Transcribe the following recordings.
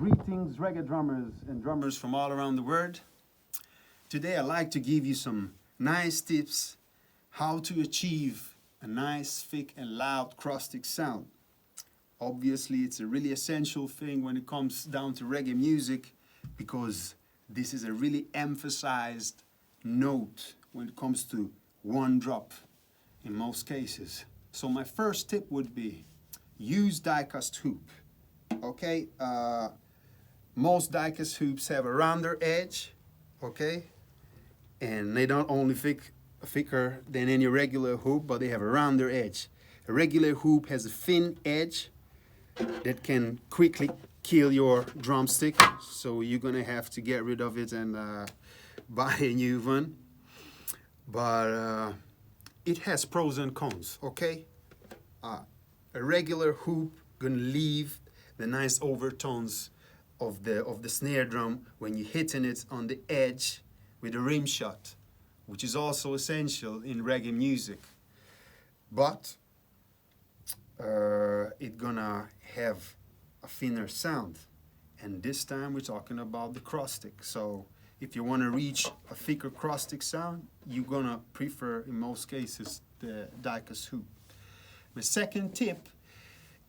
Greetings, reggae drummers and drummers from all around the world. Today I'd like to give you some nice tips how to achieve a nice, thick and loud crossstick sound. Obviously, it's a really essential thing when it comes down to reggae music because this is a really emphasized note when it comes to one drop in most cases. So my first tip would be use die-cast hoop. Okay, most die-cast hoops have a rounder edge, okay, and they don't only thicker than any regular hoop, but they have a rounder edge. A regular hoop has a thin edge that can quickly kill your drumstick, so you're gonna have to get rid of it and buy a new one. But it has pros and cons, okay? A regular hoop gonna leave the nice overtones of the snare drum when you're hitting it on the edge with a rim shot, which is also essential in reggae music. But it's gonna have a thinner sound, and this time we're talking about the crossstick. So if you want to reach a thicker crossstick sound, you're gonna prefer in most cases the die-cast hoop. The second tip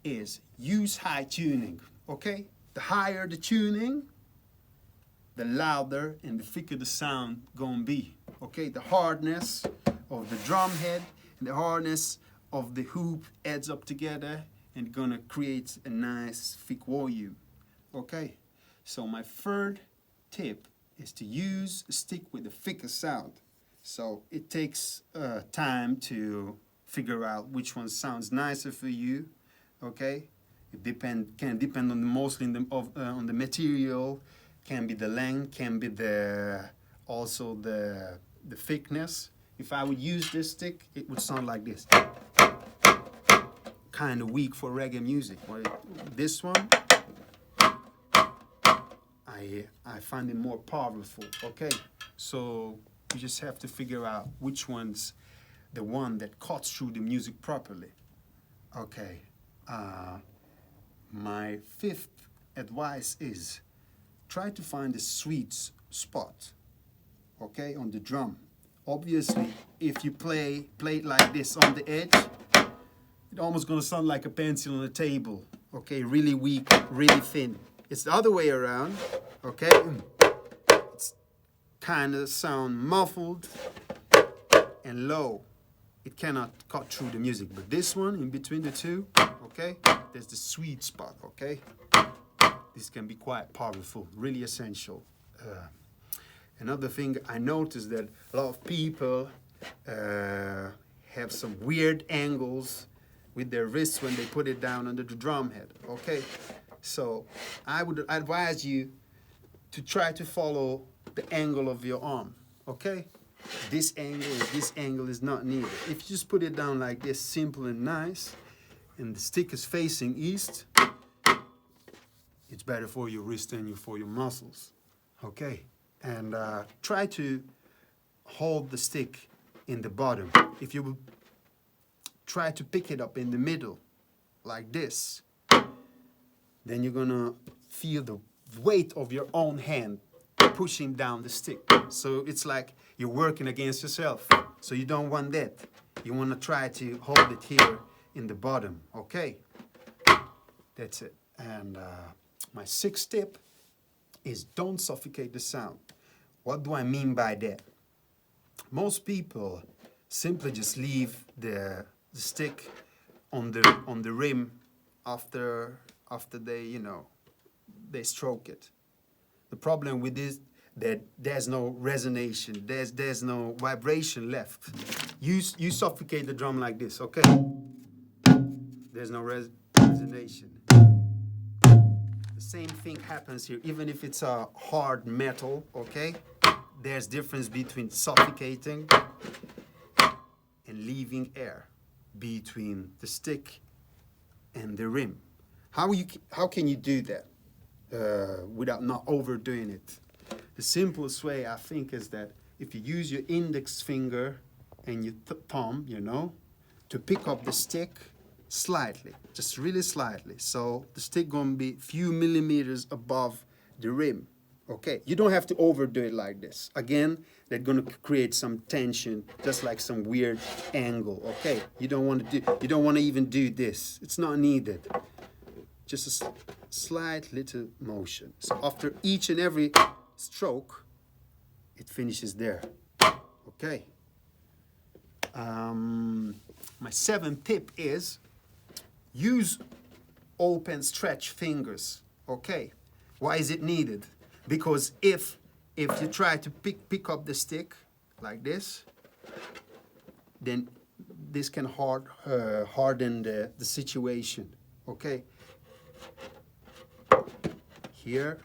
is use high tuning, okay? The higher the tuning, the louder and the thicker the sound gonna be, okay? The hardness of the drum head and the hardness of the hoop adds up together and gonna create a nice thick volume, okay? So my third tip is to use a stick with a thicker sound. So it takes time to figure out which one sounds nicer for you, okay? It can depend on on the material, can be the length, can be also the thickness. If I would use this stick, it would sound like this. Kind of weak for reggae music. This one, I find it more powerful, okay? So you just have to figure out which one's the one that cuts through the music properly. Okay, my fifth advice is try to find a sweet spot, okay, on the drum. Obviously, if you play it like this on the edge, it's almost gonna sound like a pencil on a table, okay, really weak, really thin. It's the other way around, okay? It's kind of sound muffled and low. It cannot cut through the music, but this one in between the two, okay, there's the sweet spot, okay? This can be quite powerful, really essential. Another thing I noticed that a lot of people have some weird angles with their wrists when they put it down under the drum head, okay? So I would advise you to try to follow the angle of your arm, okay? This angle is not needed. If you just put it down like this, simple and nice, and the stick is facing east, it's better for your wrist and for your muscles, okay? And try to hold the stick in the bottom. If you try to pick it up in the middle, like this, then you're gonna feel the weight of your own hand pushing down the stick. So it's like you're working against yourself. So you don't want that. You want to try to hold it here in the bottom, okay? That's it. And my sixth tip is don't suffocate the sound. What do I mean by that? Most people simply just leave the stick on the rim after they, they stroke it. The problem with this, that there's no resonation, there's no vibration left. You suffocate the drum like this, okay? There's no resonation. The same thing happens here, even if it's a hard metal, okay? There's difference between suffocating and leaving air between the stick and the rim. How can you do that without not overdoing it? The simplest way, I think, is that if you use your index finger and your thumb, to pick up the stick slightly, just really slightly. So the stick gonna be few millimeters above the rim. Okay, you don't have to overdo it like this. Again, they're gonna create some tension, just like some weird angle. Okay, you don't want to even do this. It's not needed. Just a slight little motion. So after each and every stroke, it finishes there. Okay. My 7th tip is use open stretch fingers. Okay. Why is it needed? Because if you try to pick up the stick like this, then this can harden the situation. Okay. Here,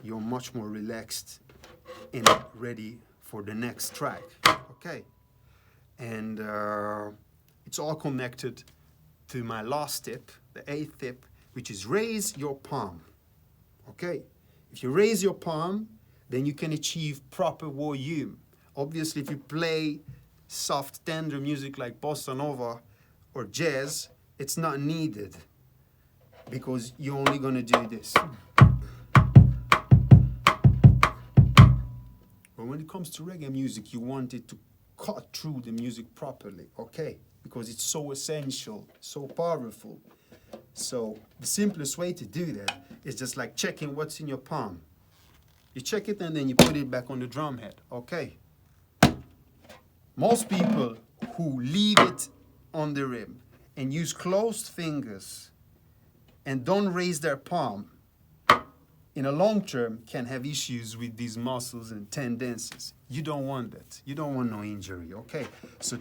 you're much more relaxed and ready for the next track. Okay. And it's all connected to my last tip, the 8th tip, which is raise your palm. Okay. If you raise your palm, then you can achieve proper volume. Obviously, if you play soft, tender music like bossa nova or jazz, it's not needed because you're only going to do this. But when it comes to reggae music, you want it to cut through the music properly, okay? Because it's so essential, so powerful. So the simplest way to do that is just like checking what's in your palm. You check it and then you put it back on the drum head, okay? Most people who leave it on the rim and use closed fingers and don't raise their palm, in a long term can have issues with these muscles and tendencies. You don't want that. You don't want no injury, okay? So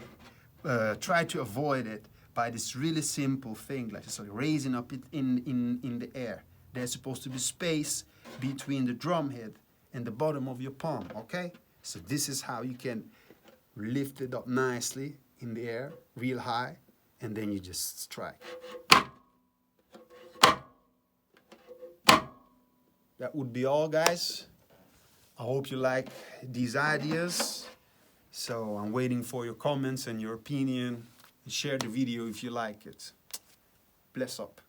try to avoid it by this really simple thing, like so raising up it in the air. There's supposed to be space between the drum head and the bottom of your palm, okay? So this is how you can lift it up nicely in the air, real high, and then you just strike. That would be all, guys. I hope you like these ideas. So I'm waiting for your comments and your opinion. Share the video if you like it. Bless up.